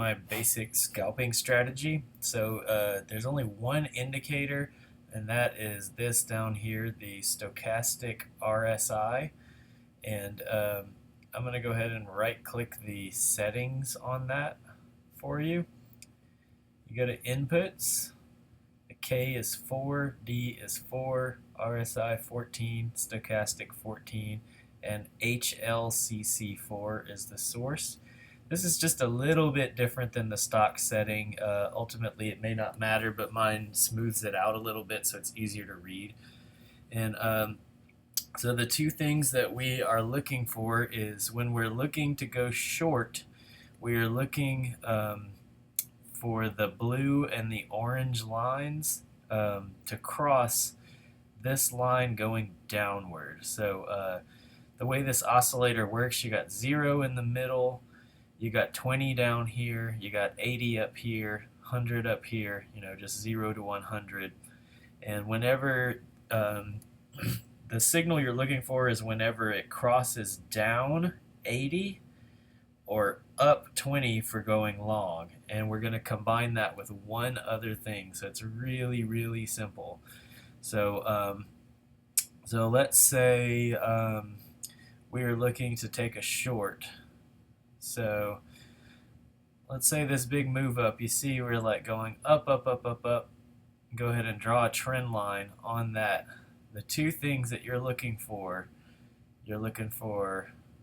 My basic scalping strategy. So there's only one indicator, and that is this down here, the Stochastic RSI. And I'm going to go ahead and right click the settings on that for you. You go to inputs. The K is 4, D is 4, RSI 14, Stochastic 14, and HLCC4 is the source. This is just a little bit different than the stock setting. Ultimately, it may not matter, but mine smooths it out a little bit so it's easier to read. And so the two things that we are looking for is when we're looking to go short, we are looking for the blue and the orange lines to cross this line going downward. So the way this oscillator works, you got 0 in the middle, you got 20 down here, you got 80 up here, 100 up here, just 0 to 100. And whenever the signal you're looking for is whenever it crosses down 80 or up 20 for going long. And we're going to combine that with one other thing. So it's really, really simple. So, so let's say we are looking to take a short. So let's say this big move up, you see we're like going up, up, up, up, up. Go ahead and draw a trend line on that. The two things that you're looking for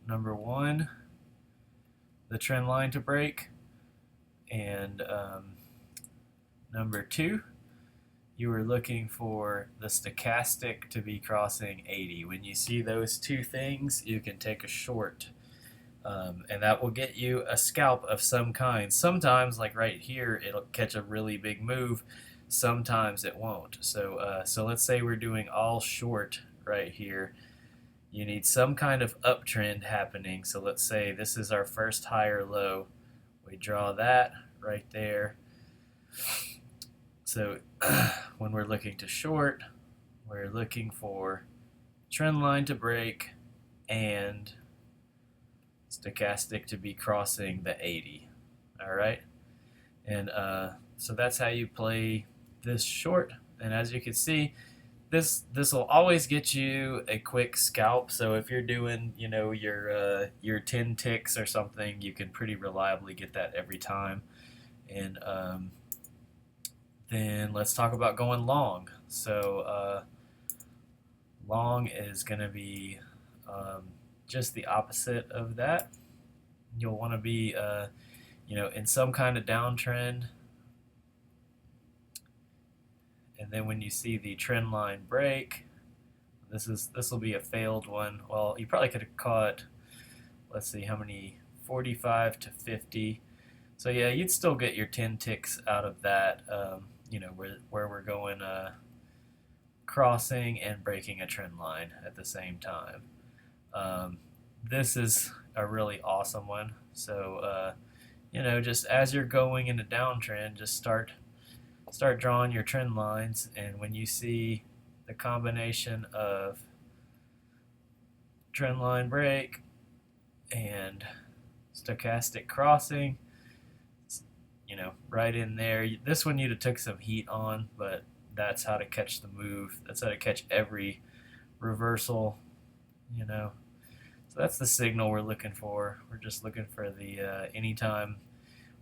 number one, the trend line to break, and number two, you are looking for the stochastic to be crossing 80. When you see those two things, you can take a short. And that will get you a scalp of some kind. Sometimes, like right here, it'll catch a really big move. Sometimes it won't. So let's say we're doing all short right here. You need some kind of uptrend happening. So let's say this is our first high or low. We draw that right there. So when we're looking to short, we're looking for trend line to break and stochastic to be crossing the 80. All right, and so that's how you play this short. And as you can see, this will always get you a quick scalp. So if you're doing your 10 ticks or something, you can pretty reliably get that every time. And then let's talk about going long. So long is going to be just the opposite of that. You'll want to be, in some kind of downtrend. And then when you see the trend line break, this will be a failed one. Well, you probably could have caught, let's see, how many, 45 to 50. So yeah, you'd still get your 10 ticks out of that, where we're going crossing and breaking a trend line at the same time. This is a really awesome one. So, just as you're going in a downtrend, just start drawing your trend lines. And when you see the combination of trend line break and stochastic crossing, right in there. This one you'd have took some heat on, but that's how to catch the move. That's how to catch every reversal, So that's the signal we're looking for. We're just looking for the anytime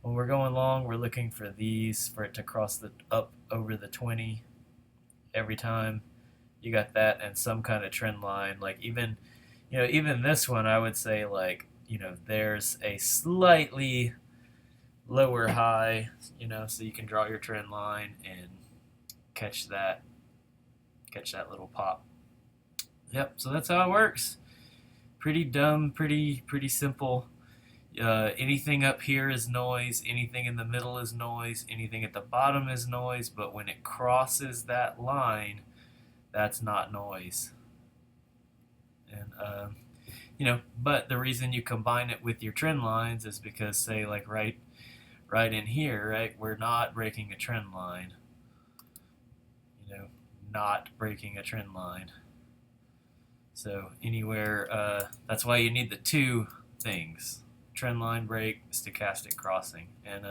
when we're going long, we're looking for these for it to cross the up over the 20 every time. You got that and some kind of trend line. Like even this one, I would say there's a slightly lower high, so you can draw your trend line and catch that little pop. Yep. So that's how it works. Pretty dumb, pretty simple. Anything up here is noise, anything in the middle is noise, anything at the bottom is noise, but when it crosses that line, that's not noise. And but the reason you combine it with your trend lines is because, say, like right in here, right, we're not breaking a trend line. Not breaking a trend line. So anywhere, that's why you need the two things. trend line break, stochastic crossing, and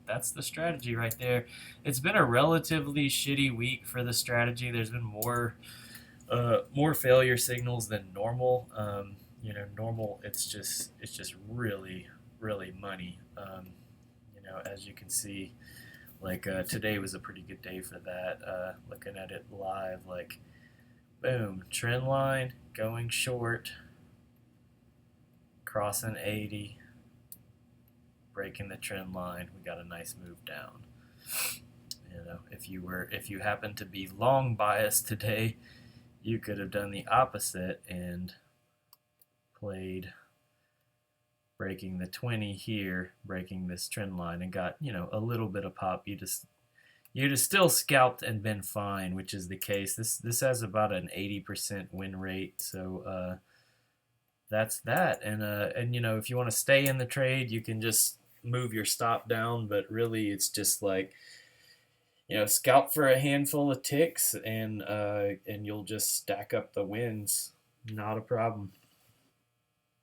that's the strategy right there. It's been a relatively shitty week for the strategy. There's been more failure signals than normal. Normal it's just really money. As you can see, like today was a pretty good day for that. Looking at it live, like boom, trend line going short, crossing 80, breaking the trend line. We got a nice move down. If you happen to be long biased today, you could have done the opposite and played breaking the 20 here, breaking this trend line, and got a little bit of pop. You'd have still scalped and been fine, which is the case. This has about an 80% win rate, so that's that. And if you want to stay in the trade, you can just move your stop down, but really it's just like scalp for a handful of ticks, and you'll just stack up the wins. Not a problem.